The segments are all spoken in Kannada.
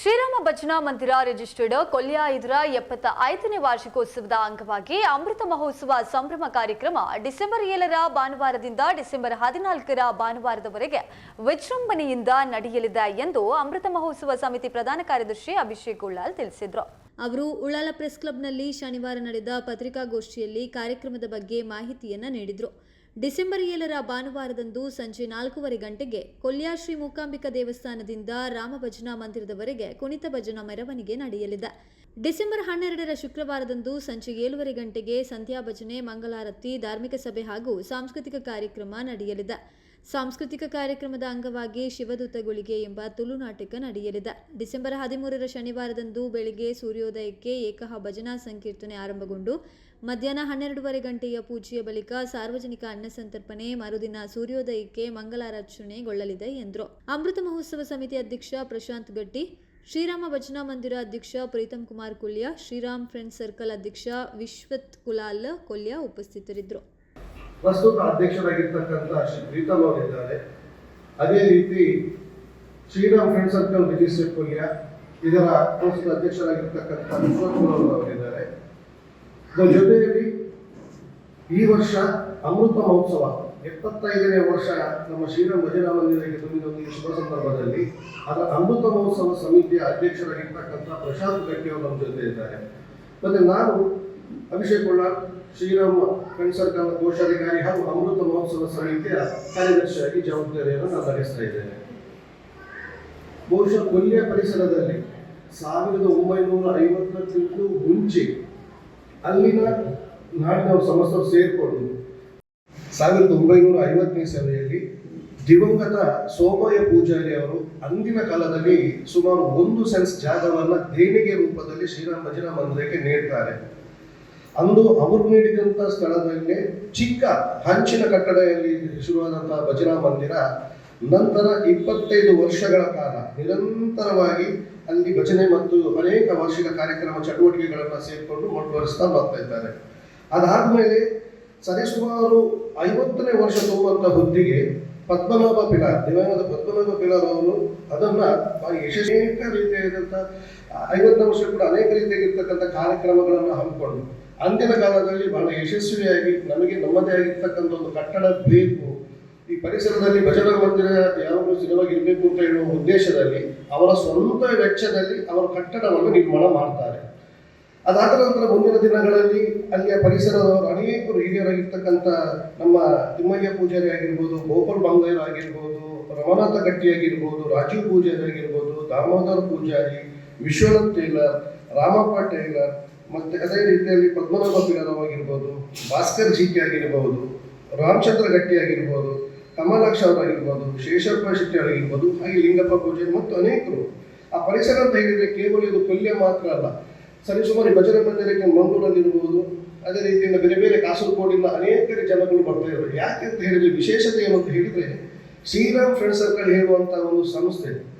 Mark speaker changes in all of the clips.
Speaker 1: ಶ್ರೀರಾಮ ಭಜನಾ ಮಂದಿರ ರಿಜಿಸ್ಟರ್ಡ್ ಕೊಲ್ಯ ಇದರ 75ನೇ ವಾರ್ಷಿಕೋತ್ಸವದ ಅಂಗವಾಗಿ ಅಮೃತ ಮಹೋತ್ಸವ ಸಂಭ್ರಮ ಕಾರ್ಯಕ್ರಮ ಡಿಸೆಂಬರ್ 7ರ ಭಾನುವಾರದಿಂದ ಡಿಸೆಂಬರ್ 14ರ ಭಾನುವಾರದವರೆಗೆ ವಿಜೃಂಭಣೆಯಿಂದ ನಡೆಯಲಿದೆ ಎಂದು ಅಮೃತ ಮಹೋತ್ಸವ ಸಮಿತಿ ಪ್ರಧಾನ ಕಾರ್ಯದರ್ಶಿ ಅಭಿಷೇಕ್ ಉಳ್ಳಾಲ್ ತಿಳಿಸಿದರು. ಅವರು ಉಳ್ಳಾಲ ಪ್ರೆಸ್ ಕ್ಲಬ್ನಲ್ಲಿ ಶನಿವಾರ ನಡೆದ ಪತ್ರಿಕಾಗೋಷ್ಠಿಯಲ್ಲಿ ಕಾರ್ಯಕ್ರಮದ ಬಗ್ಗೆ ಮಾಹಿತಿಯನ್ನು ನೀಡಿದರು. ಡಿಸೆಂಬರ್ 7ರ ಭಾನುವಾರದಂದು ಸಂಜೆ 4:15 ಗಂಟೆಗೆ ಕೊಲ್ಯ ಶ್ರೀ ಮೂಕಾಂಬಿಕಾ ದೇವಸ್ಥಾನದಿಂದ ರಾಮ ಭಜನಾ ಮಂದಿರದವರೆಗೆ ಕುಣಿತ ಭಜನಾ ಮೆರವಣಿಗೆ ನಡೆಯಲಿದೆ. ಡಿಸೆಂಬರ್ 12ರ ಶುಕ್ರವಾರದಂದು ಸಂಜೆ 7:30 ಗಂಟೆಗೆ ಸಂಧ್ಯಾ ಭಜನೆ, ಮಂಗಳಾರತಿ, ಧಾರ್ಮಿಕ ಸಭೆ ಹಾಗೂ ಸಾಂಸ್ಕೃತಿಕ ಕಾರ್ಯಕ್ರಮ ನಡೆಯಲಿದೆ. ಸಾಂಸ್ಕೃತಿಕ ಕಾರ್ಯಕ್ರಮದ ಅಂಗವಾಗಿ ಶಿವದೂತಗುಳಿಗೆ ಎಂಬ ತುಳು ನಾಟಕ ನಡೆಯಲಿದೆ. ಡಿಸೆಂಬರ್ 13ರ ಶನಿವಾರದಂದು ಬೆಳಿಗ್ಗೆ ಸೂರ್ಯೋದಯಕ್ಕೆ ಏಕಹ ಭಜನಾ ಸಂಕೀರ್ತನೆ ಆರಂಭಗೊಂಡು ಮಧ್ಯಾಹ್ನ 12:30 ಗಂಟೆಯ ಪೂಜೆಯ ಬಳಿಕ ಸಾರ್ವಜನಿಕ ಅನ್ನ ಸಂತರ್ಪಣೆ, ಮರುದಿನ ಸೂರ್ಯೋದಯಕ್ಕೆ ಮಂಗಳಾರ್ಚನೆಗೊಳ್ಳಲಿದೆ ಎಂದರು. ಅಮೃತ ಮಹೋತ್ಸವ ಸಮಿತಿ ಅಧ್ಯಕ್ಷ ಪ್ರಶಾಂತ್ ಗಟ್ಟಿ, ಶ್ರೀರಾಮ ಭಜನಾ ಮಂದಿರ ಅಧ್ಯಕ್ಷ ಪ್ರೀತಮ್ ಕುಮಾರ್ ಕೊಲ್ಯ, ಶ್ರೀರಾಮ್ ಫ್ರೆಂಡ್ಸ್ ಸರ್ಕಲ್ ಅಧ್ಯಕ್ಷ ವಿಶ್ವತ್ ಕುಲಾಲ್ ಕೊಲ್ಯ ಉಪಸ್ಥಿತರಿದ್ದರು.
Speaker 2: ಪ್ರಸ್ತುತ ಅಧ್ಯಕ್ಷರಾಗಿರ್ತಕ್ಕಂಥ ಶ್ರೀ ಪ್ರೀತಮ್ ಅವರಿದ್ದಾರೆ. ಅದೇ ರೀತಿ ಶ್ರೀರಾಮ್ ಫ್ರೆಂಡ್ಸ್ ಸರ್ಕಲ್ ರಿಜಿಸ್ಟರ್ಡ್ ಕೊಲ್ಯ ಇದರ ಪ್ರಸ್ತುತ ಅಧ್ಯಕ್ಷರಾಗಿರ್ತಕ್ಕಂಥ ವಿಶ್ವತ್ ಕುಲಾಲ್ ಅವರಿದ್ದಾರೆ. ಜೊತೆಯಲ್ಲಿ ಈ ವರ್ಷ ಅಮೃತ ಮಹೋತ್ಸವ 75ನೇ ವರ್ಷ ನಮ್ಮ ಶ್ರೀರಾಮ್ ಭಜನಾ ಮಂದಿರಕ್ಕೆ ತುಂಬಿದ ಈ ಶುಭ ಸಂದರ್ಭದಲ್ಲಿ ಅದರ ಅಮೃತ ಮಹೋತ್ಸವ ಸಮಿತಿಯ ಅಧ್ಯಕ್ಷರಾಗಿರ್ತಕ್ಕಂಥ ಪ್ರಶಾಂತ್ ಗಟ್ಟಿ ಅವರು ನಮ್ಮ ಜೊತೆ ಇದ್ದಾರೆ. ಮತ್ತೆ ನಾನು ಅಭಿಷೇಕ್ ಉಳ್ಳಾಲ್, ಶ್ರೀರಾಮ್ ಫ್ರೆಂಡ್ಸ್ ಸರ್ಕಲ್ ಕೋಶಾಧಿಕಾರಿ ಹಾಗೂ ಅಮೃತ ಮಹೋತ್ಸವ ಸಮಿತಿಯ ಕಾರ್ಯದರ್ಶಿಯಾಗಿ ಜವಾಬ್ದಾರಿಯನ್ನು ನಾನು ವಹಿಸ್ತಾ ಇದ್ದೇನೆ. ಬಹುಶಃ ಕೊಲ್ಯ ಪರಿಸರದಲ್ಲಿ 1950ಕ್ಕಿಂತ ಮುಂಚೆ ಅಲ್ಲಿನ ನಾಡಿನವರು ಸಮಸ್ತರು ಸೇರಿಕೊಂಡು 1950ನೇ ಇಸವಿಯಲ್ಲಿ ದಿವಂಗತ ಸೋಮಯ್ಯ ಪೂಜಾರಿ ಅವರು ಅಂದಿನ ಕಾಲದಲ್ಲಿ ಸುಮಾರು 1 ಸೆನ್ಸ್ ಜಾಗವನ್ನು ದೇಣಿಗೆ ರೂಪದಲ್ಲಿ ಶ್ರೀರಾಮ ಭಜನಾ ಮಂದಿರಕ್ಕೆ ನೀಡ್ತಾರೆ. ಅಂದು ಅವರು ನೀಡಿದಂಥ ಸ್ಥಳದಲ್ಲೇ ಚಿಕ್ಕ ಹಂಚಿನ ಕಟ್ಟಡದಲ್ಲಿ ಶುರುವಾದಂತಹ ಭಜನಾ ಮಂದಿರ ನಂತರ 25 ವರ್ಷಗಳ ಕಾಲ ನಿರಂತರವಾಗಿ ಅಲ್ಲಿ ಭಜನೆ ಮತ್ತು ಅನೇಕ ವಾರ್ಷಿಕ ಕಾರ್ಯಕ್ರಮ ಚಟುವಟಿಕೆಗಳನ್ನು ಸೇರಿಕೊಂಡು ಮುಂದುವರಿಸ್ತಾ ಬರ್ತಾ ಇದ್ದಾರೆ. ಅದಾದ್ಮೇಲೆ ಸರಿಸುಮಾರು 50ನೇ ವರ್ಷ ತುಂಬುವಂಥ ಹೊತ್ತಿಗೆ ಪದ್ಮನಾಭ ಪಿಲಾರ್, ದಿವಂಗತ ಪದ್ಮನಾಭ ಪಿಲಾರ್ ಅವರು ಅದನ್ನ ಅನೇಕ ರೀತಿಯಾದಂಥ 50ನೇ ವರ್ಷ ಕೂಡ ಅನೇಕ ರೀತಿಯಾಗಿರ್ತಕ್ಕಂಥ ಕಾರ್ಯಕ್ರಮಗಳನ್ನು ಹಮ್ಮಿಕೊಂಡು ಅಂದಿನ ಕಾಲದಲ್ಲಿ ಬಹಳ ಯಶಸ್ವಿಯಾಗಿ ನಮಗೆ ನಮ್ಮದೇ ಆಗಿರ್ತಕ್ಕಂಥ ಒಂದು ಕಟ್ಟಡ ಬೇಕು, ಈ ಪರಿಸರದಲ್ಲಿ ಭಜನಾ ಮಂದಿರ ಯಾವಾಗಲೂ ಸ್ಥಿರವಾಗಿ ಇರಬೇಕು ಅಂತ ಹೇಳುವ ಉದ್ದೇಶದಲ್ಲಿ ಅವರ ಸ್ವಂತ ವೆಚ್ಚದಲ್ಲಿ ಅವರ ಕಟ್ಟಡವನ್ನು ನಿರ್ಮಾಣ ಮಾಡ್ತಾರೆ. ಅದಾದ ನಂತರ ಮುಂದಿನ ದಿನಗಳಲ್ಲಿ ಅಲ್ಲಿಯ ಪರಿಸರದವರು ಅನೇಕರು ಹಿರಿಯರಾಗಿರ್ತಕ್ಕಂಥ ನಮ್ಮ ತಿಮ್ಮಯ್ಯ ಪೂಜಾರಿ ಆಗಿರ್ಬೋದು, ಗೋಪಾಲ್ ಬಂಗೈರ್ ಆಗಿರ್ಬೋದು, ರಮನಾಥ ಗಟ್ಟಿ ಆಗಿರ್ಬೋದು, ರಾಜೀವ್ ಪೂಜಾರಿ ಆಗಿರ್ಬೋದು, ದಾಮೋದರ್ ಪೂಜಾರಿ, ವಿಶ್ವನಾಥ್ ಟೇಲರ್, ರಾಮಪ್ಪ ಟೇಲರ್, ಮತ್ತೆ ಅದೇ ರೀತಿಯಲ್ಲಿ ಪದ್ಮನಾಭ ಪಿಲಾರ್ ಆಗಿರ್ಬೋದು, ಭಾಸ್ಕರ್ ಜಿಕೆ ಆಗಿರ್ಬೋದು, ರಾಮಚಂದ್ರ ಗಟ್ಟಿ ಆಗಿರ್ಬೋದು, ಕಮಲಾಕ್ಷ ಅವರಾಗಿರ್ಬೋದು, ಶೇಷಪ್ಪ ಶೆಟ್ಟಿ ಅವರಾಗಿರ್ಬೋದು, ಹಾಗೆ ಲಿಂಗಪ್ಪ ಪೂಜಾರಿ ಮತ್ತು ಅನೇಕರು. ಆ ಪರಿಸರ ಅಂತ ಹೇಳಿದರೆ ಕೇವಲ ಇದು ಕೊಲ್ಯ ಮಾತ್ರ ಅಲ್ಲ, ಸರಿಸುಮಾರು ಭಜನಾ ಮಂದಿರಕ್ಕೆ ಮಂಗಳೂರಲ್ಲಿರ್ಬೋದು, ಅದೇ ರೀತಿಯಿಂದ ಬೇರೆ ಬೇರೆ ಕಾಸರಗೋಡಿಂದ ಅನೇಕ ಜನಗಳು ಬರ್ತಾ ಇದ್ದಾರೆ. ಯಾಕೆ ಅಂತ ಹೇಳಿದ್ರೆ ವಿಶೇಷತೆ ಏನು ಅಂತ ಹೇಳಿದ್ರೆ ಶ್ರೀರಾಮ್ ಫ್ರೆಂಡ್ಸ್ ಸರ್ಕಲ್ ಹೇಳುವಂತಹ ಒಂದು ಸಂಸ್ಥೆ,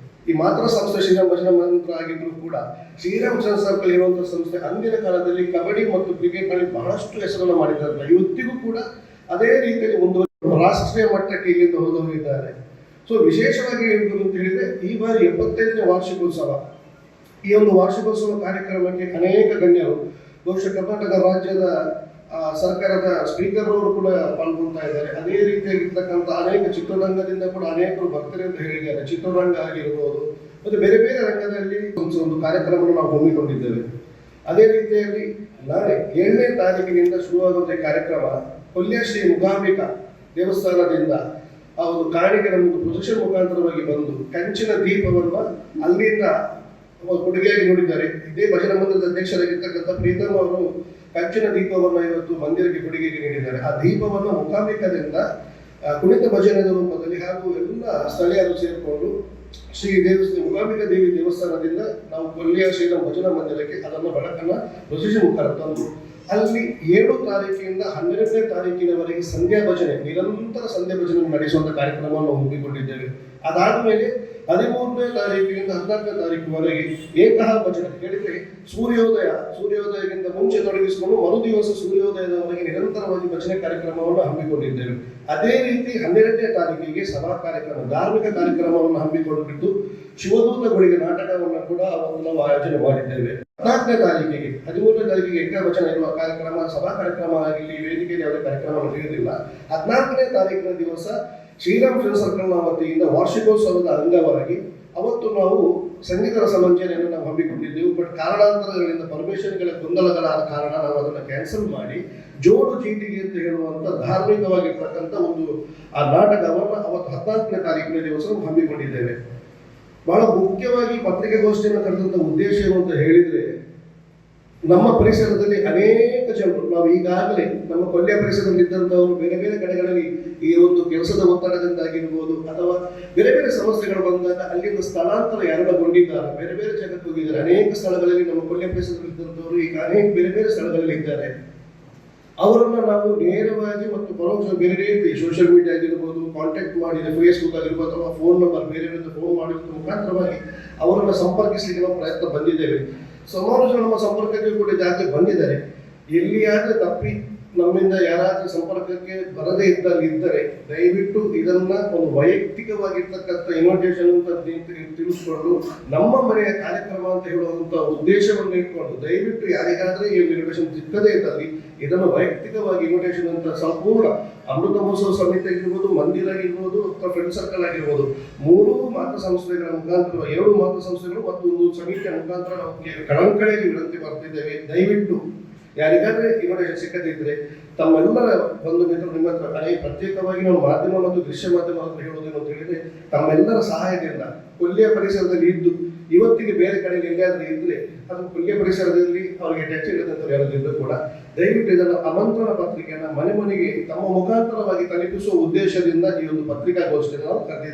Speaker 2: ಈ ಮಾತ್ರ ಸಂಸ್ಥೆ ಶ್ರೀರಾಮ್ ಭಜನಾ ಮಂದಿರ ಆಗಿದ್ರು ಕೂಡ ಶ್ರೀರಾಮ್ ಫ್ರೆಂಡ್ಸ್ ಸರ್ಕಲ್ ಇರುವಂಥ ಸಂಸ್ಥೆ ಅಂದಿನ ಕಾಲದಲ್ಲಿ ಕಬಡ್ಡಿ ಮತ್ತು ಕ್ರಿಕೆಟ್ನಲ್ಲಿ ಬಹಳಷ್ಟು ಹೆಸರನ್ನು ಮಾಡಿದ್ದಾರೆ. ಇವತ್ತಿಗೂ ಕೂಡ ಅದೇ ರೀತಿಯಲ್ಲಿ ಮುಂದುವರಿ ರಾಷ್ಟ್ರೀಯ ಮಟ್ಟಕ್ಕೆ ಇಲ್ಲಿಂದ ಹೋದವರಿದ್ದಾರೆ. ಸೊ ವಿಶೇಷವಾಗಿ ಹೇಳುವುದು ಅಂತ ಹೇಳಿದ್ರೆ ಈ ಬಾರಿ 75ನೇ ವಾರ್ಷಿಕೋತ್ಸವ, ಈ ಒಂದು ವಾರ್ಷಿಕೋತ್ಸವ ಕಾರ್ಯಕ್ರಮಕ್ಕೆ ಅನೇಕ ಗಣ್ಯರು, ಬಹುಶಃ ಕರ್ನಾಟಕ ರಾಜ್ಯದ ಸರ್ಕಾರದ ಸ್ಪೀಕರ್ ಅವರು ಕೂಡ ಪಾಲ್ಗೊಳ್ತಾ ಇದ್ದಾರೆ. ಅದೇ ರೀತಿಯಾಗಿರ್ತಕ್ಕಂಥ ಅನೇಕ ಚಿತ್ರರಂಗದಿಂದ ಕೂಡ ಅನೇಕರು ಬರ್ತಾರೆ ಅಂತ ಹೇಳಿದ್ದಾರೆ. ಚಿತ್ರರಂಗ ಆಗಿರ್ಬೋದು ಮತ್ತು ಬೇರೆ ಬೇರೆ ರಂಗದಲ್ಲಿ ಒಂದು ಕಾರ್ಯಕ್ರಮವನ್ನು ನಾವು ಹಮ್ಮಿಕೊಂಡಿದ್ದೇವೆ. ಅದೇ ರೀತಿಯಲ್ಲಿ ನಾಳೆ 7ನೇ ತಾರೀಕಿನಿಂದ ಶುರುವಾಗುವಂಥ ಕಾರ್ಯಕ್ರಮ ಕೊಲ್ಯ ಶ್ರೀ ಮೂಕಾಂಬಿಕಾ ದೇವಸ್ಥಾನದಿಂದ ಆ ಒಂದು ಕಾಣಿಕೆ ನಮ್ಮದು ಪ್ರೊಸೆಷನ್ ಮುಖಾಂತರವಾಗಿ ಬಂದು ಕಂಚಿನ ದೀಪವನ್ನು ಅಲ್ಲಿಂದ ಕೊಡುಗೆಯಾಗಿ ನೋಡಿದ್ದಾರೆ. ಇದೇ ಭಜನಾ ಮಂದಿರದ ಅಧ್ಯಕ್ಷರಾಗಿರ್ತಕ್ಕಂಥ ಪ್ರೀತಮ್ ಅವರು ಕಂಚಿನ ದೀಪವನ್ನು ಇವತ್ತು ಮಂದಿರಕ್ಕೆ ಕೊಡುಗೆಗೆ ನೀಡಿದ್ದಾರೆ. ಆ ದೀಪವನ್ನು ಮೂಕಾಂಬಿಕಾದಿಂದ ಕುಣಿತ ಭಜನೆಯ ರೂಪದಲ್ಲಿ ಹಾಗೂ ಎಲ್ಲ ಸ್ಥಳೀಯರು ಸೇರಿಕೊಂಡು ಶ್ರೀ ಮೂಕಾಂಬಿಕಾ ದೇವಿ ದೇವಸ್ಥಾನದಿಂದ ನಾವು ಕೊಲ್ಯ ಶ್ರೀರಾಮ್ ಭಜನಾ ಮಂದಿರಕ್ಕೆ ಅದನ್ನು ಬೆಳಕನ್ನು ಪ್ರೊಸೆಷನ್ ಮುಖಾಂತರ ತಂದು ಅಲ್ಲಿ 7 ತಾರೀಕಿನಿಂದ 12ನೇ ತಾರೀಕಿನವರೆಗೆ ಸಂಧ್ಯಾ ಭಜನೆ, ನಿರಂತರ ಸಂಧ್ಯಾ ಭಜನೆ ನಡೆಸುವಂಥ ಕಾರ್ಯಕ್ರಮವನ್ನು ಹಮ್ಮಿಕೊಂಡಿದ್ದೇವೆ. ಅದಾದಮೇಲೆ 13ನೇ ತಾರೀಕಿನಿಂದ 14ನೇ ತಾರೀಕಿನವರೆಗೆ ಏಕಹ ಭಜನೆ ಹೇಳಿದರೆ ಸೂರ್ಯೋದಯಕ್ಕಿಂತ ಮುಂಚೆ ತೊಡಗಿಸಿಕೊಂಡು ಮರುದಿವಸ ಸೂರ್ಯೋದಯದವರೆಗೆ ನಿರಂತರವಾಗಿ ಭಜನೆ ಕಾರ್ಯಕ್ರಮವನ್ನು ಹಮ್ಮಿಕೊಂಡಿದ್ದೇವೆ. ಅದೇ ರೀತಿ 12ನೇ ತಾರೀಕಿಗೆ ಸಭಾ ಕಾರ್ಯಕ್ರಮ, ಧಾರ್ಮಿಕ ಕಾರ್ಯಕ್ರಮವನ್ನು ಹಮ್ಮಿಕೊಂಡಿದ್ದು ಶಿವದೂತಗಳಿಗೆ ನಾಟಕವನ್ನು ಕೂಡ ಅವತ್ತು ನಾವು ಆಯೋಜನೆ ಮಾಡಿದ್ದೇವೆ. 14ನೇ ತಾರೀಕಿಗೆ 13ನೇ ತಾರೀಕಿಗೆ ಏಕವಚನ ಇರುವ ಕಾರ್ಯಕ್ರಮ, ಸಭಾ ಕಾರ್ಯಕ್ರಮ ಆಗಲಿ, ವೇದಿಕೆಯಲ್ಲಿ ಯಾವುದೇ ಕಾರ್ಯಕ್ರಮ ನಡೆಯುವುದಿಲ್ಲ. 14ನೇ ತಾರೀಕಿನ ದಿವಸ ಶ್ರೀರಾಮ್ ಫ್ರೆಂಡ್ ಸರ್ಕಲ್ನ ವತಿಯಿಂದ ವಾರ್ಷಿಕೋತ್ಸವದ ಅಂಗವಾಗಿ ಅವತ್ತು ನಾವು ಸಂಗೀತ ರಸಮಂಚನೆಯನ್ನು ನಾವು ಹಮ್ಮಿಕೊಂಡಿದ್ದೆವು. ಬಟ್ ಕಾರಣಾಂತರಗಳಿಂದ ಪರ್ಮಿಷನ್ಗಳ ಗೊಂದಲಗಳಾದ ಕಾರಣ ನಾವು ಅದನ್ನು ಕ್ಯಾನ್ಸಲ್ ಮಾಡಿ ಜೋಡು ಚೀಟಿಗೆ ಅಂತ ಹೇಳುವಂತ ಧಾರ್ಮಿಕವಾಗಿರ್ತಕ್ಕಂಥ ಒಂದು ಆ ನಾಟಕವನ್ನು ಅವತ್ತು 14ನೇ ತಾರೀಕಿನ ದಿವಸ ಹಮ್ಮಿಕೊಂಡಿದ್ದೇವೆ. ಬಹಳ ಮುಖ್ಯವಾಗಿ ಪತ್ರಿಕಾಗೋಷ್ಠಿಯನ್ನು ಕರೆದಂತ ಉದ್ದೇಶ ಏನು ಅಂತ ಹೇಳಿದ್ರೆ, ನಮ್ಮ ಪರಿಸರದಲ್ಲಿ ಅನೇಕ ಜನರು, ನಾವು ಈಗಾಗಲೇ ನಮ್ಮ ಕೊಲ್ಯ ಪರಿಸರದಲ್ಲಿ ಇದ್ದಂಥವರು ಬೇರೆ ಬೇರೆ ಕಡೆಗಳಲ್ಲಿ ಈ ಒಂದು ಕೆಲಸದ ಒತ್ತಡದಿಂದಾಗಿರ್ಬೋದು ಅಥವಾ ಬೇರೆ ಬೇರೆ ಸಮಸ್ಯೆಗಳು ಬಂದಾಗ ಅಲ್ಲಿಂದ ಸ್ಥಳಾಂತರ ಯಾರಗೊಂಡಿದ್ದಾರೆ, ಬೇರೆ ಬೇರೆ ಜಾಗಕ್ಕೆ ಹೋಗಿದ್ದಾರೆ. ಅನೇಕ ಸ್ಥಳಗಳಲ್ಲಿ ನಮ್ಮ ಕೊಲ್ಯ ಪರಿಸರದಲ್ಲಿ ಇದ್ದಂಥವರು ಈಗ ಅನೇಕ ಬೇರೆ ಬೇರೆ ಸ್ಥಳಗಳಲ್ಲಿ ಇದ್ದಾರೆ. ಅವರನ್ನು ನಾವು ನೇರವಾಗಿ ಮತ್ತು ಪರೋಕ್ಷ ಬೇರೆ ರೀತಿ ಸೋಷಿಯಲ್ ಮೀಡಿಯಾ ಆಗಿರ್ಬೋದು, ಕಾಂಟ್ಯಾಕ್ಟ್ ಮಾಡಿದ ಫೇಸ್ಬುಕ್ ಆಗಿರ್ಬೋದು ಅಥವಾ ಫೋನ್ ನಂಬರ್ ಬೇರೆಯವರಿಂದ ಫೋನ್ ಮಾಡಿದ ಮುಖಾಂತರವಾಗಿ ಅವರನ್ನು ಸಂಪರ್ಕಿಸಲಿಕ್ಕೆ ನಾವು ಪ್ರಯತ್ನ ಬಂದಿದ್ದೇವೆ. ಸುಮಾರು ಜನ ನಮ್ಮ ಸಂಪರ್ಕಕ್ಕೆ ಕೂಡ ಈಗಾಗಲೇ ಬಂದಿದ್ದಾರೆ. ಎಲ್ಲಿಯಾದ್ರೆ ತಪ್ಪಿ ನಮ್ಮಿಂದ ಯಾರಾದ್ರೂ ಸಂಪರ್ಕಕ್ಕೆ ಬರದೇ ಇದ್ದರೆ ದಯವಿಟ್ಟು ಇದನ್ನ ಒಂದು ವೈಯಕ್ತಿಕವಾಗಿರ್ತಕ್ಕಂಥ ಇನ್ವಿಟೇಷನ್ ಅಂತ ತಿಳಿಸ್ಕೊಂಡು ನಮ್ಮ ಮನೆಯ ಕಾರ್ಯಕ್ರಮ ಅಂತ ಹೇಳುವಂತ ಉದ್ದೇಶವನ್ನು ಇಟ್ಕೊಂಡು ದಯವಿಟ್ಟು ಯಾರಿಗಾದ್ರೆ ಈ ಇನ್ವಿಟೇಷನ್ ಸಿಕ್ಕದೇ ಇದ್ದಲ್ಲಿ ಇದನ್ನು ವೈಯಕ್ತಿಕವಾಗಿ ಇನ್ವಿಟೇಷನ್ ಅಂತ ಸಂಪೂರ್ಣ ಅಮೃತ ಮಹೋತ್ಸವ ಸಮಿತಿ ಆಗಿರ್ಬೋದು, ಮಂದಿರ ಆಗಿರ್ಬೋದು ಅಥವಾ ಫ್ರೆಂಡ್ ಸರ್ಕಲ್ ಆಗಿರ್ಬೋದು, 3 ಮಾತೃ ಸಂಸ್ಥೆಗಳ ಮುಖಾಂತರ, 2 ಮಾತೃ ಸಂಸ್ಥೆಗಳು ಮತ್ತು ಒಂದು ಸಮಿತಿಯ ಮುಖಾಂತರ ನಾವು ಕಳಂಕಳೆಯಲ್ಲಿ ವಿನಂತಿ ಮಾಡ್ತಿದ್ದೇವೆ. ದಯವಿಟ್ಟು ಯಾರಿಗಾದ್ರೆ ಇನ್ವಿಟೇಷನ್ ಸಿಕ್ಕದಿದ್ರೆ ತಮ್ಮೆಲ್ಲರ ಒಂದು ಮಿತ್ರರು ನಿಮ್ಮ ಹತ್ರ ಪ್ರತ್ಯೇಕವಾಗಿ ನಾವು ಮಾಧ್ಯಮ ಮತ್ತು ದೃಶ್ಯ ಮಾಧ್ಯಮ ಅಂತ ಹೇಳೋದೇನು ಅಂತ ಹೇಳಿದ್ರೆ, ತಮ್ಮೆಲ್ಲರ ಸಹಾಯದಿಂದ ಕೊಲ್ಲಿಯ ಪರಿಸರದಲ್ಲಿ ಇದ್ದು ಇವತ್ತಿಗೆ ಬೇರೆ ಕಡೆಯಲ್ಲಿ ಎಲ್ಲಿಯಾದ್ರೂ ಇದ್ರೆ ಅದು ಕೊಲ್ಲಿಯ ಪರಿಸರದಲ್ಲಿ ಅವರಿಗೆ ಟಚ್ ಇಲ್ಲದಂತ ಯಾರಾದ್ರೂ ಕೂಡ ದಯವಿಟ್ಟು ಇದನ್ನು ಆಮಂತ್ರಣ ಪತ್ರಿಕೆಯನ್ನು ಮನೆ ಮನೆಗೆ ತಮ್ಮ ಮುಖಾಂತರವಾಗಿ ತಲುಪಿಸುವ ಉದ್ದೇಶದಿಂದ ಈ ಒಂದು ಪತ್ರಿಕಾಗೋಷ್ಠಿಯನ್ನು ನಾವು ಕರೆದಿದ್ದೇವೆ.